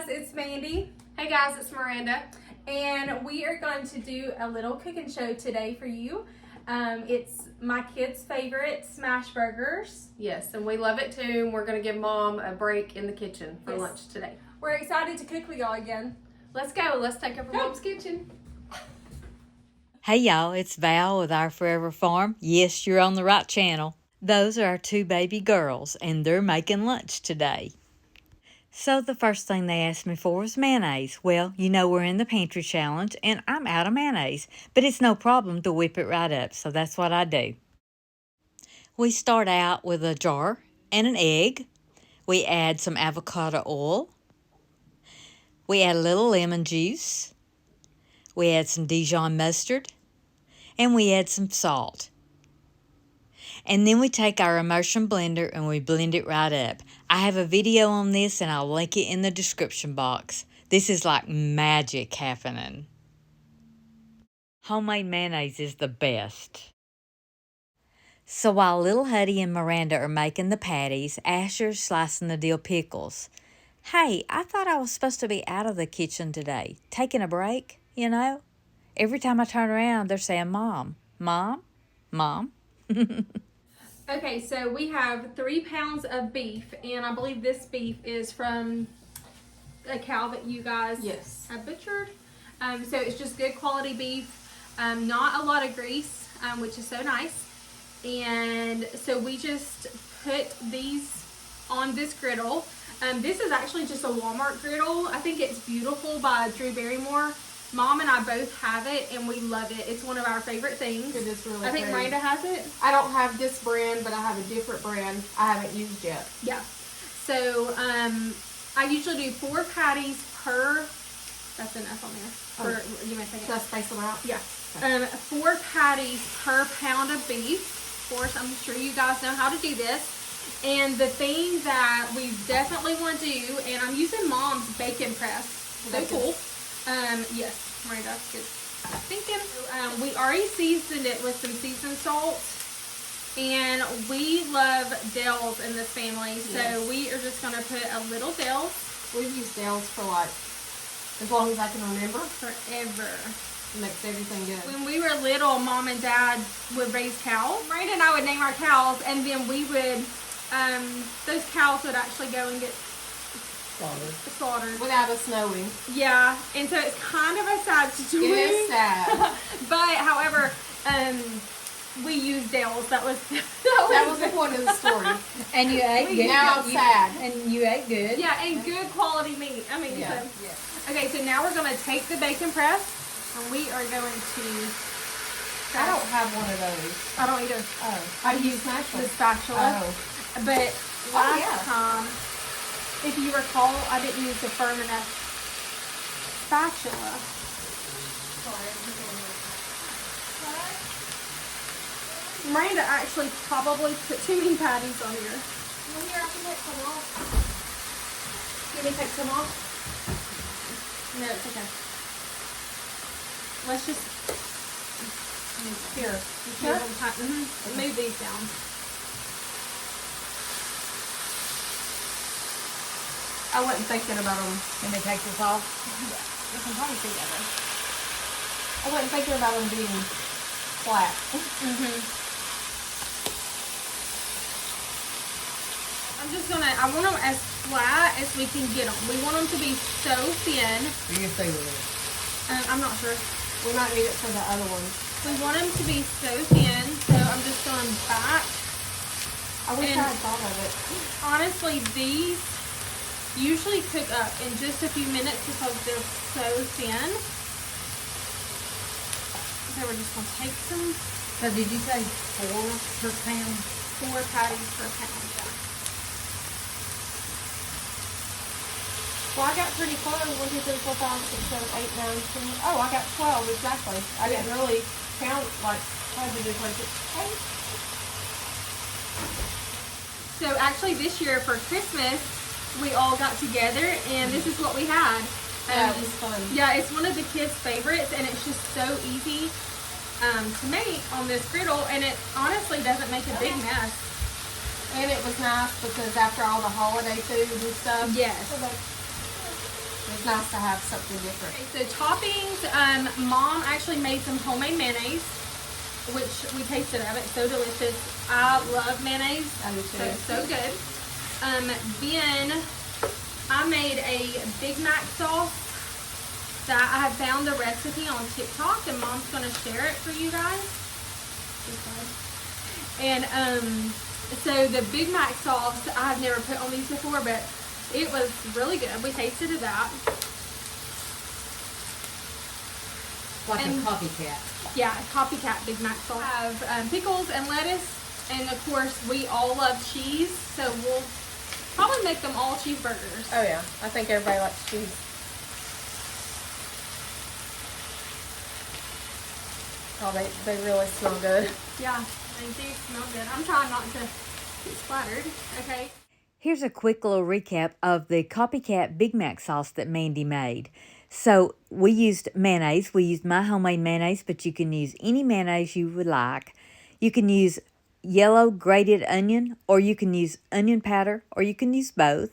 it's Mandy. Hey guys, it's Miranda. And we are going to do a little cooking show today for you. It's my kids' favorite smashburgers. Yes, and we love it too. And we're going to give Mom a break in the kitchen for lunch today. We're excited to cook with y'all again. Let's go. Let's take over Mom's kitchen. Hey y'all, it's Val with ourforeverfarm. Yes, you're on the right channel. Those are our two baby girls, and they're making lunch today. So the first thing they asked me for was mayonnaise. Well, you know we're in the pantry challenge, and I'm out of mayonnaise, but it's no problem to whip it right up, so that's what I do. We start out with a jar and an egg. We add some avocado oil. We add a little lemon juice. We add some Dijon mustard. And we add some salt. And then we take our immersion blender and we blend it right up. I have a video on this and I'll link it in the description box. This is like magic happening. Homemade mayonnaise is the best. So while little Huddy and Miranda are making the patties, Asher's slicing the dill pickles. Hey, I thought I was supposed to be out of the kitchen today, taking a break, you know? Every time I turn around, they're saying, Mom, Mom, Mom. Okay, so we have 3 pounds of beef, and I believe this beef is from a cow that you guys have butchered. So it's just good quality beef, not a lot of grease, which is so nice. And so we just put these on this griddle. This is actually just a Walmart griddle. I think it's Beautiful by Drew Barrymore. Mom and I both have it, and we love it. It's one of our favorite things. It is really I think pretty. Miranda has it. I don't have this brand, but I have a different brand I haven't used yet. Yeah. So, I usually do 4 patties per, that's enough on there. Give me a second. Should I space them out? Yeah. Okay. 4 patties per pound of beef. Of course, I'm sure you guys know how to do this. And the thing that we definitely want to do, and I'm using Mom's bacon press. So cool. Yes, Miranda, good thinking. We already seasoned it with some seasoned salt, and we love Dell's in this family, so we are just going to put a little Dell's. We've used Dell's for like as long as I can remember. Forever. It makes everything good. When we were little, Mom and Dad would raise cows. Miranda and I would name our cows, and then we would, those cows would actually go and get slaughtered. Without us knowing. Yeah, and so it's kind of a sad situation. It is sad. But, however, we used Dell's. That was the point of the story. And you ate good. Now I'm sad. And you ate good. Yeah, and good quality meat. I mean, Yeah. Okay, so now we're going to take the bacon press, and we are going to... I don't have one of those. I don't either. Oh. I use The spatula. Oh. But last time, if you recall, I didn't use the firm enough spatula. Miranda actually probably put too many patties on here. Well, here, I can take some off. Can we take some off? No, it's okay. Let's just Here. move these down. I wasn't thinking about them. Can they take this off? We can probably see that. I wasn't thinking about them being flat. I want them as flat as we can get them. We want them to be so thin. What do you say with it? I'm not sure. We might need it for the other ones. We want them to be so thin, so I'm just going back. I wish I had thought of it. Honestly, these usually cook up in just a few minutes because they're so thin. Okay, we're just going to take some. So did you say 4 per pound? 4 patties per pound, yeah. Well, I got pretty close. 1, 2, 3, 4, 5, 6, 7, 8, 9, 10. Oh, I got 12 exactly. I didn't really count like how did you do 26? So actually this year for Christmas, we all got together and this is what we had. Yeah, it was fun. Yeah, it's one of the kids' favorites and it's just so easy to make on this griddle, and it honestly doesn't make a big mess. And it was nice because after all the holiday food and stuff. Yes. It's nice to have something different. Okay, so toppings, Mom actually made some homemade mayonnaise, which we tasted of it. So delicious. I love mayonnaise. I do too. So good. Then I made a Big Mac sauce that I have found the recipe on TikTok, and Mom's gonna share it for you guys. And so the Big Mac sauce, I've never put on these before, but it was really good. We tasted of that. Like a copycat. Yeah, Copycat Big Mac Sauce. I have pickles and lettuce, and of course we all love cheese, so we'll probably make them all cheeseburgers. Oh yeah, I think everybody likes cheese. Oh, they really smell good. Yeah, they do smell good. I'm trying not to get splattered. Okay. Here's a quick little recap of the Copycat Big Mac Sauce that Mandy made. So we used mayonnaise. We used my homemade mayonnaise, but you can use any mayonnaise you would like. You can use yellow grated onion, or you can use onion powder, or you can use both.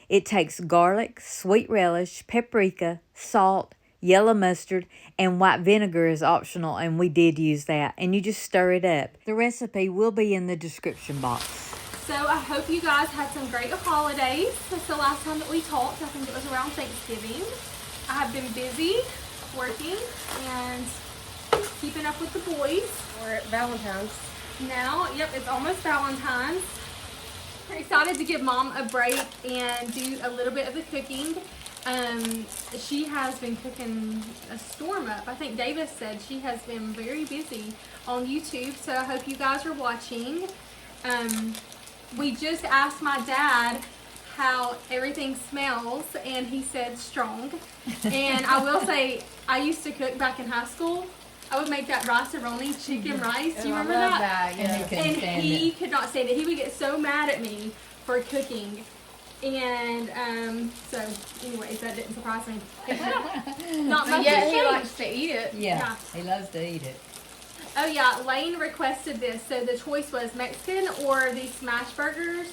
It takes garlic, sweet relish, paprika, salt, yellow mustard, and white vinegar is optional, and we did use that. And you just stir it up. The recipe will be in the description box. So I hope you guys had some great holidays. That's the last time that we talked. I think it was around Thanksgiving. I have been busy working and keeping up with the boys. We're at Valentine's. Now, yep, it's almost Valentine's. We're excited to give Mom a break and do a little bit of the cooking. She has been cooking a storm up. I think Davis said she has been very busy on YouTube, so I hope you guys are watching. We just asked my dad how everything smells, and he said strong. And I will say, I used to cook back in high school. I would make that rice-a-roni chicken rice. Do you remember that? Yeah. And he could not stand it. He would get so mad at me for cooking. And so, anyways, that didn't surprise me. Not much. Yeah, he likes to eat it. Yeah, he loves to eat it. Oh yeah, Lane requested this. So the choice was Mexican or these smashburgers.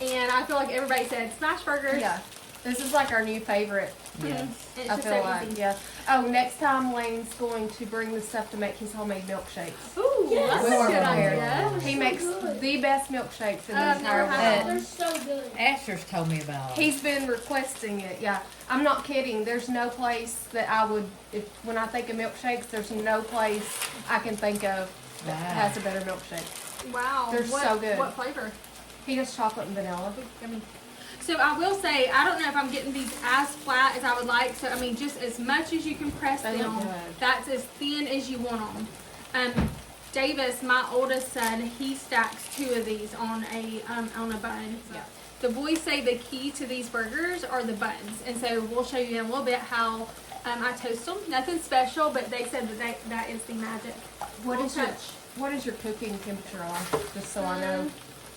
And I feel like everybody said smashburgers. Yeah. This is like our new favorite. Yes. And it's I just feel so like, easy. yeah. Oh, next time Lane's going to bring the stuff to make his homemade milkshakes. Ooh, Yes. that's a We're good prepared. idea. He makes the best milkshakes in the I've entire never had world. They're so good. Asher's told me about it. He's been requesting it, yeah. I'm not kidding. There's no place that I would, when I think of milkshakes, there's no place I can think of that has a better milkshake. Wow. They're so good. What flavor? He does chocolate and vanilla. So I will say, I don't know if I'm getting these as flat as I would like. So, I mean, just as much as you can press They look them, good. that's as thin as you want them. Davis, my oldest son, he stacks 2 of these on a bun. Yeah. The boys say the key to these burgers are the buns. And so we'll show you in a little bit how I toast them. Nothing special, but they said that that is the magic. What We'll is your cooking temperature like? Just so I know.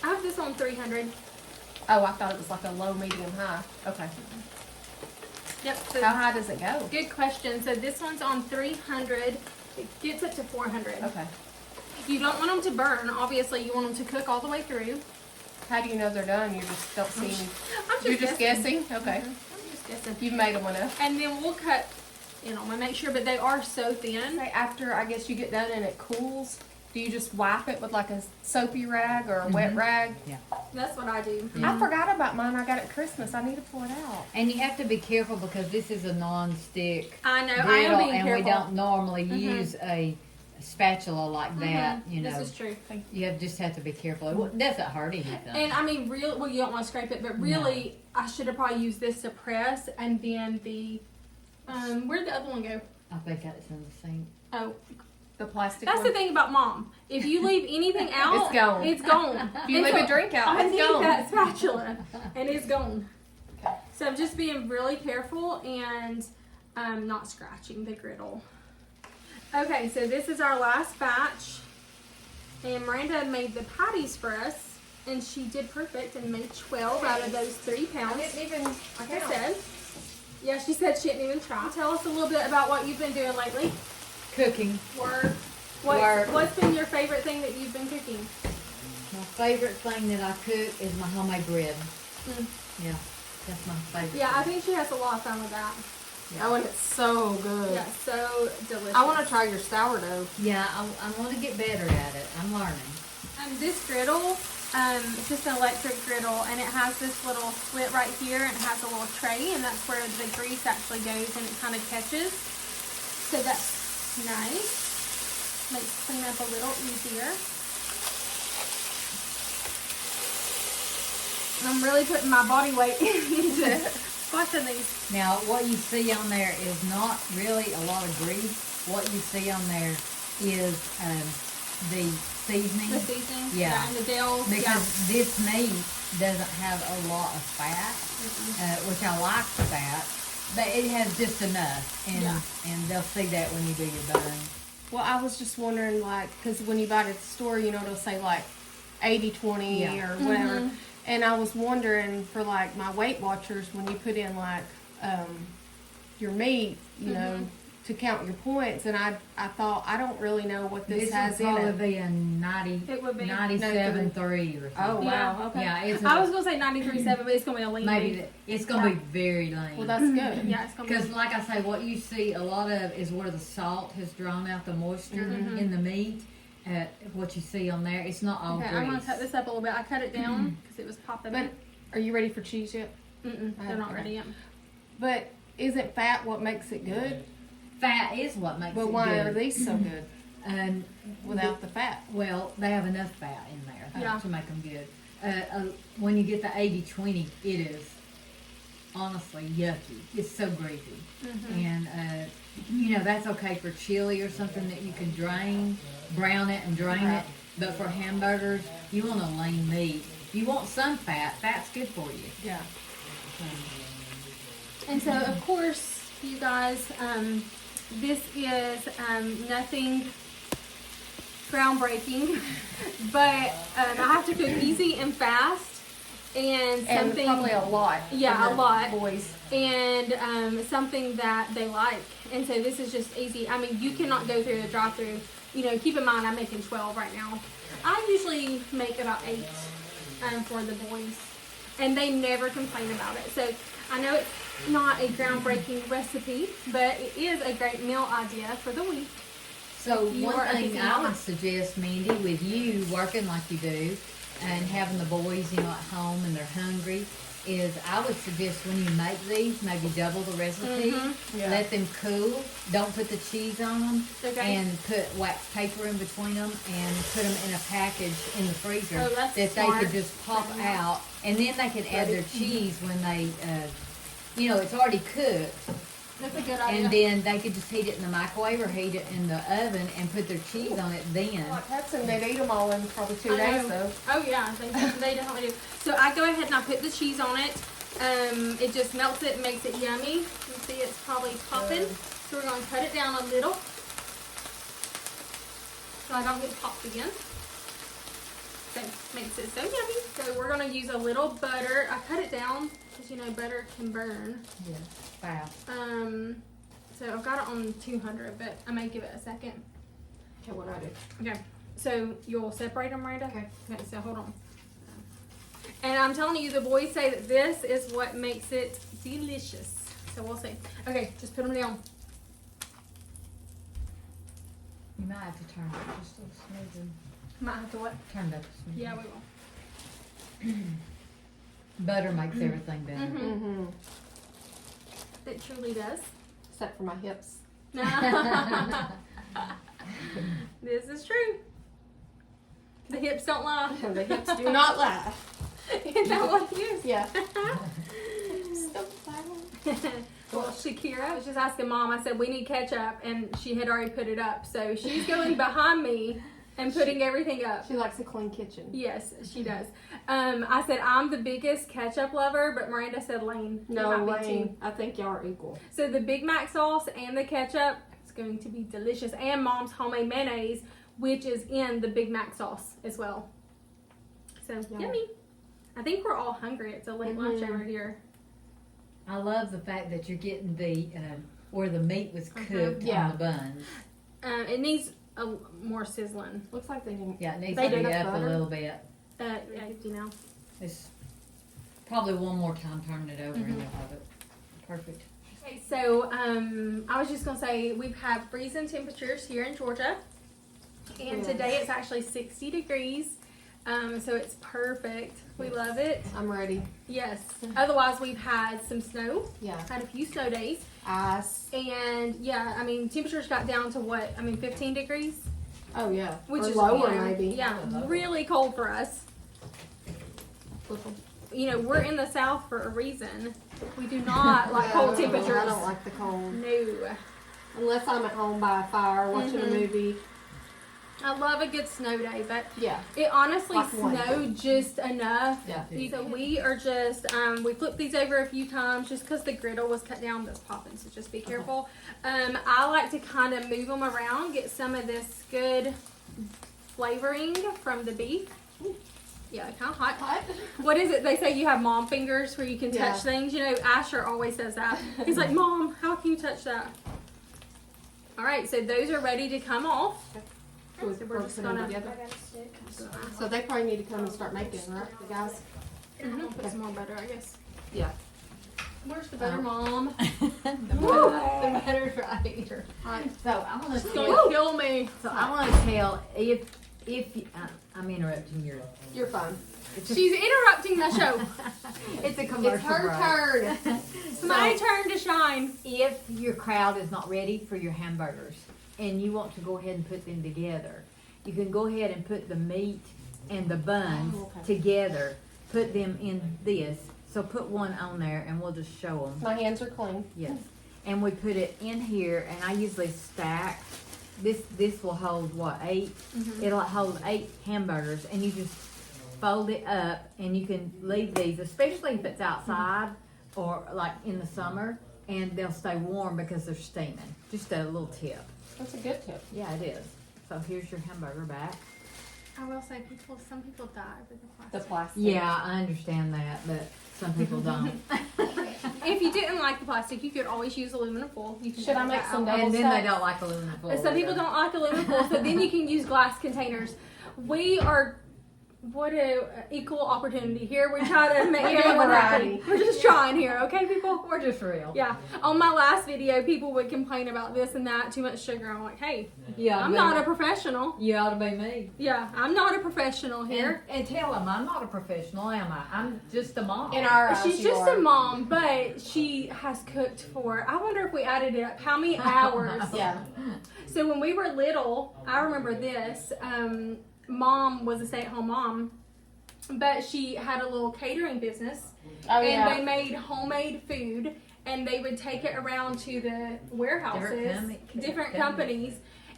I have this on 300. Oh, I thought it was like a low, medium, high. Okay. Yep. So How high does it go? good question. So this one's on 300. It gets up to 400. Okay. You don't want them to burn. Obviously, you want them to cook all the way through. How do you know they're done? You just don't see any. I'm just You're just guessing? Okay. I'm just guessing. You've made them enough. And then we'll cut in them and make sure, but they are so thin. Say after, I guess you get done and it cools, do you just wipe it with like a soapy rag or a wet rag? That's what I do. I forgot about mine. I got it at Christmas. I need to pull it out. And you have to be careful because this is a non-stick I know. I griddle, am being and careful. we don't normally use a spatula like that. You know, This is true. just have to be careful. It doesn't hurt anything. And I mean, really, well, you don't want to scrape it, but really, I should have probably used this to press, and then the, where'd the other one go? I think that's in the sink. Oh, The plastic that's one. the thing about Mom. If you leave anything out, It's gone. It's gone. If you And leave so a drink out, I it's need gone. that spatula, and it's gone. Okay. So I'm just being really careful and not scratching the griddle. Okay, so this is our last batch, and Miranda made the patties for us, and she did perfect and made 12 out of those 3 pounds. I didn't even Like I count. said. Yeah, she said she didn't even try. Tell us a little bit about what you've been doing lately. Cooking. Work. Work. What's been your favorite thing that you've been cooking? My favorite thing that I cook is my homemade bread. Mm. Yeah. That's my favorite. Yeah, I think she has a lot of fun with that. Yeah. Oh, and it's so good. Yeah, so delicious. I want to try your sourdough. Yeah, I want to get better at it. I'm learning. This griddle, it's just an electric griddle, and it has this little slit right here, and it has a little tray, and that's where the grease actually goes, and it kind of catches. So that's nice. Makes cleanup a little easier. And I'm really putting my body weight into washing these. Now, what you see on there is not really a lot of grease. What you see on there is the seasoning. The seasoning, Yeah. and the dill. Because this meat doesn't have a lot of fat, which I like the fat, but it has just enough, and they'll see that when you do your bun. Well, I was just wondering, like, because when you buy it at the store, you know, it'll say, like, 80-20 or whatever. And I was wondering, for, like, my Weight Watchers, when you put in, like, your meat, you know, to count your points, and I thought, I don't really know what this has in it. This would probably be a 90, It would be 97.3 or something. Oh, wow. Yeah, okay. Yeah, I was going to say 93.7, but it's going to be a lean maybe beef. it's going to be very lean. Well, that's good. Yeah, it's going to be. Because, like I say, what you see a lot of is where the salt has drawn out the moisture in the meat. What you see on there, it's not all Okay, grease. I'm going to cut this up a little bit. I cut it down because it was popping. But are you ready for cheese yet? They're not ready yet. But isn't fat what makes it good? Fat is what makes But it why good. are these so good And without the fat? well, they have enough fat in there Yeah. to make them good. When you get the 80-20, it is honestly yucky. It's so greasy, and you know that's okay for chili or something that you can brown it and drain it. But for hamburgers, you want a lean meat. You want some fat. Fat's good for you. Yeah. And so, of course, you guys, this is nothing groundbreaking, but I have to cook easy and fast, and something probably a lot. Yeah, for a lot. Boys. And something that they like. And so this is just easy. I mean, you cannot go through the drive-through. You know, keep in mind I'm making 12 right now. I usually make about 8 for the boys, and they never complain about it. So I know it's not a groundbreaking recipe, but it is a great meal idea for the week. So You one are a thing busy I mama. would suggest, Mindy, with you working like you do and having the boys, you know, at home and they're hungry, is I would suggest when you make these, maybe double the recipe. Yeah. Let them cool. Don't put the cheese on them. Okay. And put wax paper in between them and put them in a package in the freezer Oh, that's that smart. they could just pop out. And then they can add their cheese when they, you know, it's already cooked. That's a good idea. And then they could just heat it in the microwave or heat it in the oven and put their cheese on it then. Like Hudson, they'd eat them all in probably 2 I days, know. though. Oh yeah, they definitely do. So I go ahead and I put the cheese on it. It just melts it and makes it yummy. You see it's probably popping. So we're going to cut it down a little so I don't get popped again. That makes it so yummy. So we're going to use a little butter. I cut it down because you know butter can burn. Yeah, fast. So I've got it on 200, but I may give it a second. Okay, what I do? Okay, so you'll separate them, Miranda? Okay. Okay, so hold on. And I'm telling you, the boys say that this is what makes it delicious. So we'll see. Okay, just put them down. You might have to turn it just a smidgen. Might have to what? Turn it up a smidgen. Yeah, we will. Butter makes everything better. Mm-hmm. It truly does. Except for my hips. This is true. The hips don't lie. The hips do not lie. Isn't that what it is? Yeah. Well, Shakira, I was just asking Mom, I said, we need ketchup, and she had already put it up. So she's going behind me and putting everything up. She likes a clean kitchen. Yes, she does. I said, I'm the biggest ketchup lover, but Miranda said Lane. No, You might be Lane, too. I think y'all are equal. So the Big Mac sauce and the ketchup is going to be delicious. And Mom's homemade mayonnaise, which is in the Big Mac sauce as well. So, yummy. I think we're all hungry. It's a late lunch over here. I love the fact that you're getting the where the meat was cooked Yeah. on the buns. It needs a more sizzling. Looks like they didn't. Yeah, it needs They to do be enough up butter. a little bit. Yeah, you know. It's Probably one more time, turn it over and you'll have it. Perfect. Okay, so I was just gonna say we've had freezing temperatures here in Georgia, and today it's actually 60 degrees. So it's perfect. We love it. I'm ready. Yes. Otherwise, we've had some snow. Yeah. Had a few snow days. Ice. And yeah, I mean, temperatures got down to what? I mean, 15 degrees? Oh, yeah. Which or is lower, you know, maybe. Yeah, really cold for us. You know, we're in the South for a reason. We do not like cold temperatures. I don't like the cold. No. Unless I'm at home by a fire watching a movie. I love a good snow day, but Yeah. it honestly Like one. snowed just enough. Yeah. So we are just, we flipped these over a few times just because the griddle was cut down that's popping, so just be careful. I like to kind of move them around, get some of this good flavoring from the beef. Yeah, kind of hot. What is it? They say you have mom fingers where you can touch things. You know, Asher always says that. He's like, Mom, how can you touch that? All right, so those are ready to come off. So we're just gonna together. So they probably need to come and start making, right, the guys? Put some more butter, I guess. Yeah. Where's the butter, Mom? The butter's right here. So I want It's to gonna kill me. So I want to tell if you, I'm interrupting your. You're fine. She's interrupting the show. It's a commercial. It's her turn. It's my turn to shine. If your crowd is not ready for your hamburgers and you want to go ahead and put them together, you can go ahead and put the meat and the buns together. Put them in this. So put one on there and we'll just show them. My hands are clean. Yes. And we put it in here, and I usually stack. This will hold what, 8? It'll hold 8 hamburgers, and you just fold it up, and you can leave these, especially if it's outside or like in the summer, and they'll stay warm because they're steaming. Just a little tip. That's a good tip. Yeah, it is. So here's your hamburger back. I will say, some people die with the plastic. The plastic. Yeah, I understand that, but some people don't. If you didn't like the plastic, you could always use aluminum foil. You can Should I take make that some out. double And then they stacks? don't like aluminum foil. Some people don't like aluminum foil, so then you can use glass containers. We are, what a equal opportunity here. We try to make We do everyone variety. happy. We're just trying here, okay, people? We're just real. Yeah. On my last video, people would complain about this and that, too much sugar. I'm like, hey, Yeah, I'm not a professional. You ought to be me. Yeah, I'm not a professional here. And tell them I'm not a professional, am I? I'm just a mom. In our eyes, She's you just are. a mom, but she has cooked for, I wonder if we added it up, how many hours? Yeah. So when we were little, I remember this, Mom was a stay-at-home mom, but she had a little catering business, Oh, and yeah. they made homemade food, and they would take it around to the warehouses, different companies,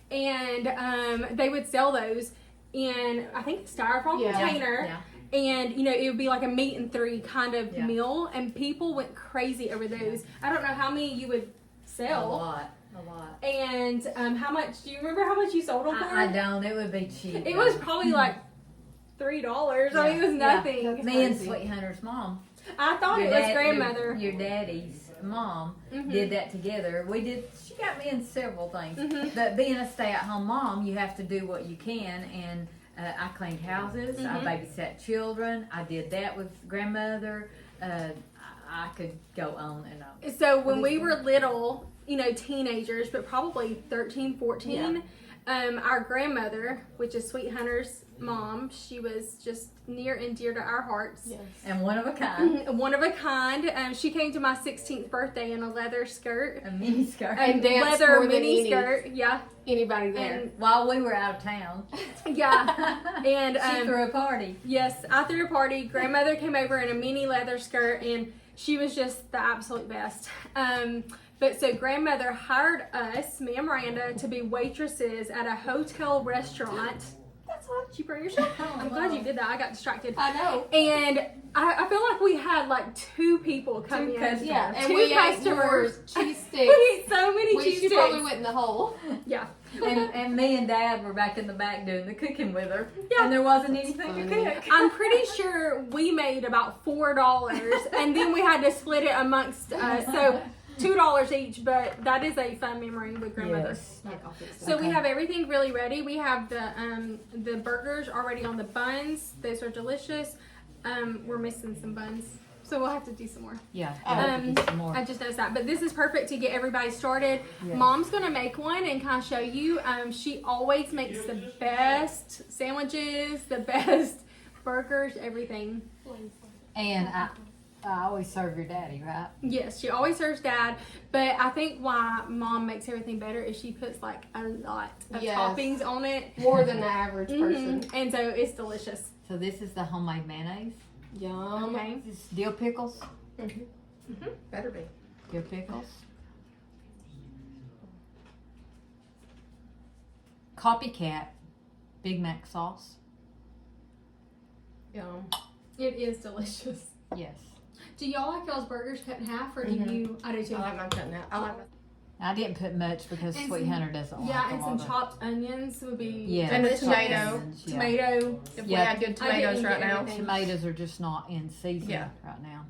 and they would sell those in, I think, styrofoam container. Yeah. And, you know, it would be like a meat and 3 kind of Yeah. meal, and people went crazy over those. I don't know how many you would sell. A lot. And how much, do you remember how much you sold them for? I don't. It would be cheap. It was probably like $3. I mean, it was nothing. Me and Sweet Hunter's mom. I thought it was grandmother. Your daddy's mom Mhm. did that together. We did. She got me in several things. Mhm. But being a stay-at-home mom, you have to do what you can. And I cleaned houses. I babysat children. I did that with grandmother. I could go on and on. So when we were little, you know, teenagers, but probably 13, 14, our grandmother, which is Sweet Hunter's mom, she was just near and dear to our hearts. Yes. And one of a kind. One of a kind. She came to my 16th birthday in a leather skirt. A mini skirt. And danced leather more than mini any- skirt. Yeah. Anybody there? And While we were out of town, yeah. And she threw a party. yes, I threw a party. Grandmother came over in a mini leather skirt, and she was just the absolute best. But so grandmother hired us, me and Miranda, to be waitresses at a hotel restaurant. That's why you bring your show. I'm glad you did that. I got distracted. I know. And I feel like we had like 2 people come in. customers. Yeah, and 2 we ate more customers. cheese We sticks. ate so many cheese She sticks. probably went in the hole. Yeah. And me and Dad were back in the back doing the cooking with her. Yeah. And there wasn't anything to Funny. cook. I'm pretty sure we made about $4, and then we had to split it amongst us. So $2 each, but that is a fun memory with grandmother. Yes. So we have everything really ready. We have the burgers already on the buns. Those are delicious. We're missing some buns. So we'll have to do some more. Yeah. Some more. I just noticed that. But this is perfect to get everybody started. Yeah. Mom's going to make one and kind of show you. She always makes the best sandwiches, the best burgers, everything. And I always serve your daddy, right? Yes, she always serves Dad. But I think why Mom makes everything better is she puts like a lot of toppings on it. More than the average person. And so it's delicious. So this is the homemade mayonnaise. Yum. Okay. This is dill pickles. Better be. Dill pickles. Copycat Big Mac Sauce. Yum. It is delicious. Yes. Do y'all like y'all's burgers cut in half, or do you? I do too. I like mine cut in half. I didn't put much because Sweet Hunter doesn't like and some chopped onions would be and a tomato. Tomato. If we had good tomatoes right now. Tomatoes are just not in season right now.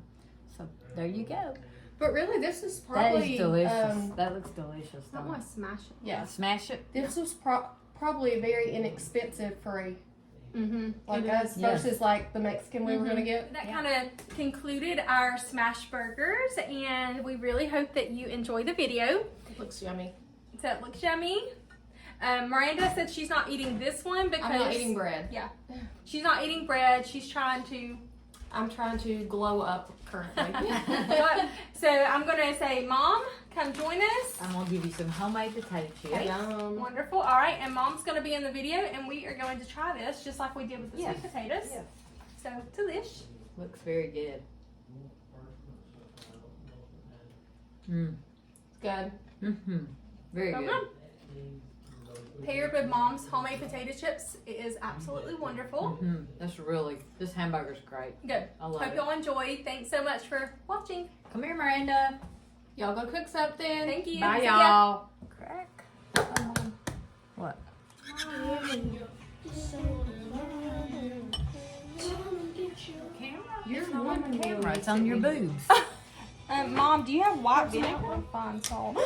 So there you go. But really, this is probably... That is delicious. That looks delicious. I want to smash it. Yeah. Smash it. This was probably very inexpensive for a... Like us versus like the Mexican we were going to get. That kind of concluded our smash burgers, and we really hope that you enjoy the video. It looks yummy. So it looks yummy. Miranda said she's not eating this one because... I'm not eating bread. Yeah. She's not eating bread. She's trying to... I'm trying to glow up currently. So I'm going to say, Mom, come join us. I'm going to give you some homemade potato chips. Yum. Wonderful. All right. And Mom's going to be in the video, and we are going to try this just like we did with the sweet potatoes. Yes. So, delish. Looks very good. It's good. Very good. Paired with Mom's homemade potato chips, it is absolutely wonderful. This hamburger's great. Good. I love Hope y'all enjoy. Thanks so much for watching. Come here, Miranda. Y'all go cook something. Thank you. Bye, y'all. Crack. What? You're one camera. It's on your boobs. Mom, do you have white vinegar? Fine salt.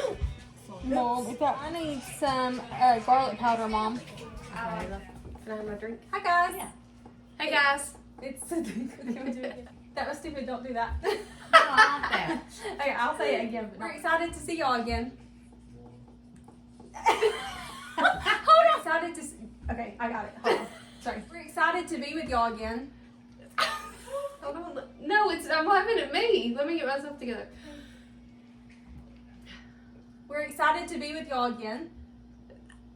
Mom, I need some garlic powder, Mom. Can I have my drink? Hi, guys. Yeah. Hey, guys. It's Can we do it again? That was stupid. Don't do that. I like that. Okay, I'll say it again. We're excited to see y'all again. Hold on. Excited to. Okay, I got it. Hold on. Sorry. We're excited to be with y'all again. Hold on. No, I'm laughing at me. Let me get myself together. We're excited to be with y'all again.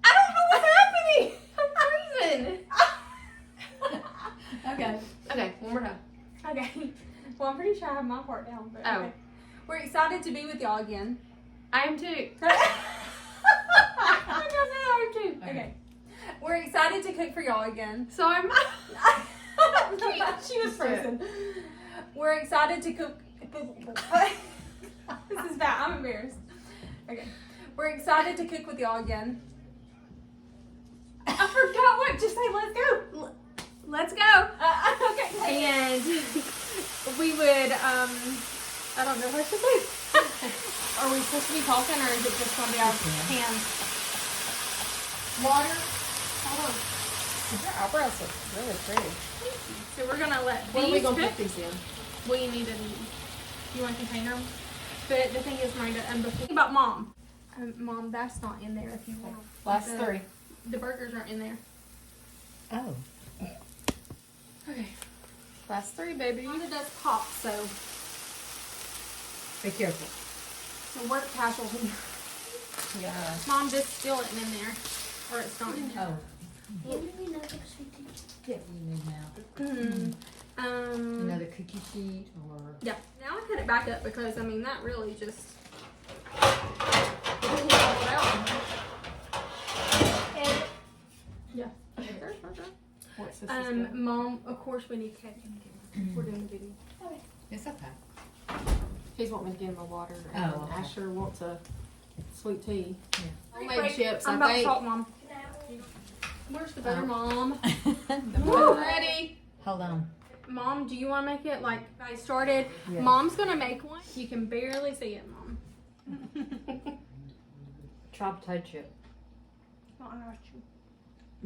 I don't know what's happening. I'm freezing. Okay, one more time. Okay. Well, I'm pretty sure I have my part down. But Oh. Okay. We're excited to be with y'all again. I am too. I am too. Okay. We're excited to cook for y'all again. So I'm. She was frozen. We're excited to cook. This is bad. I'm embarrassed. Okay. We're excited to cook with y'all again. I forgot what. Just say let's go. Let's go. Okay. And we would, I don't know what to say. Are we supposed to be talking, or is it just going to be our hands? Water. Hold on. Your eyebrows look really pretty. So we're going to let What are we these going to cook. put these in? We need a, you want a container? But the thing is, Miranda, think about Mom. Mom, that's not in there if you want. Last three. The burgers aren't in there. Oh. Okay. Last three, baby. Miranda does pop, so Be careful. the work casualty. Yeah. Mom, this still isn't in there, or it's not in there. Oh. Yeah, you need now. Another cookie sheet or... Yeah. Now I cut it back up because, I mean, that really just... Yeah. What's this? Mom, of course we need cake. We're doing the video. It's okay. He's wanting me to give him a water. Oh, And okay. Asher wants a sweet tea. Yeah. Homemade chips, I'm I about to think. talk, Mom. Where's the butter, Mom? Woo! Ready? Hold on. Mom, do you want to make it like I started? Yeah. Mom's going to make one. You can barely see it, Mom. Chopped potato chip. Oh, I got you.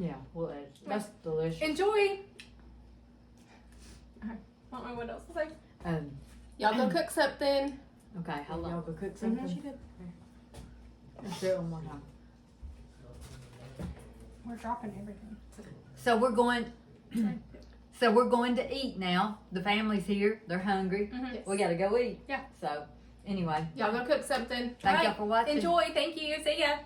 Yeah, well, that's delicious. Enjoy. Okay. I don't know what else to say. Y'all go cook something. Okay, hold on. Y'all go cook something. She did. Let's do it one more time. We're dropping everything. So we're going. So we're going to eat now. The family's here. They're hungry. We gotta go eat. Yeah. So anyway, Y'all go cook something. thank y'all for watching. Enjoy. Thank you. See ya.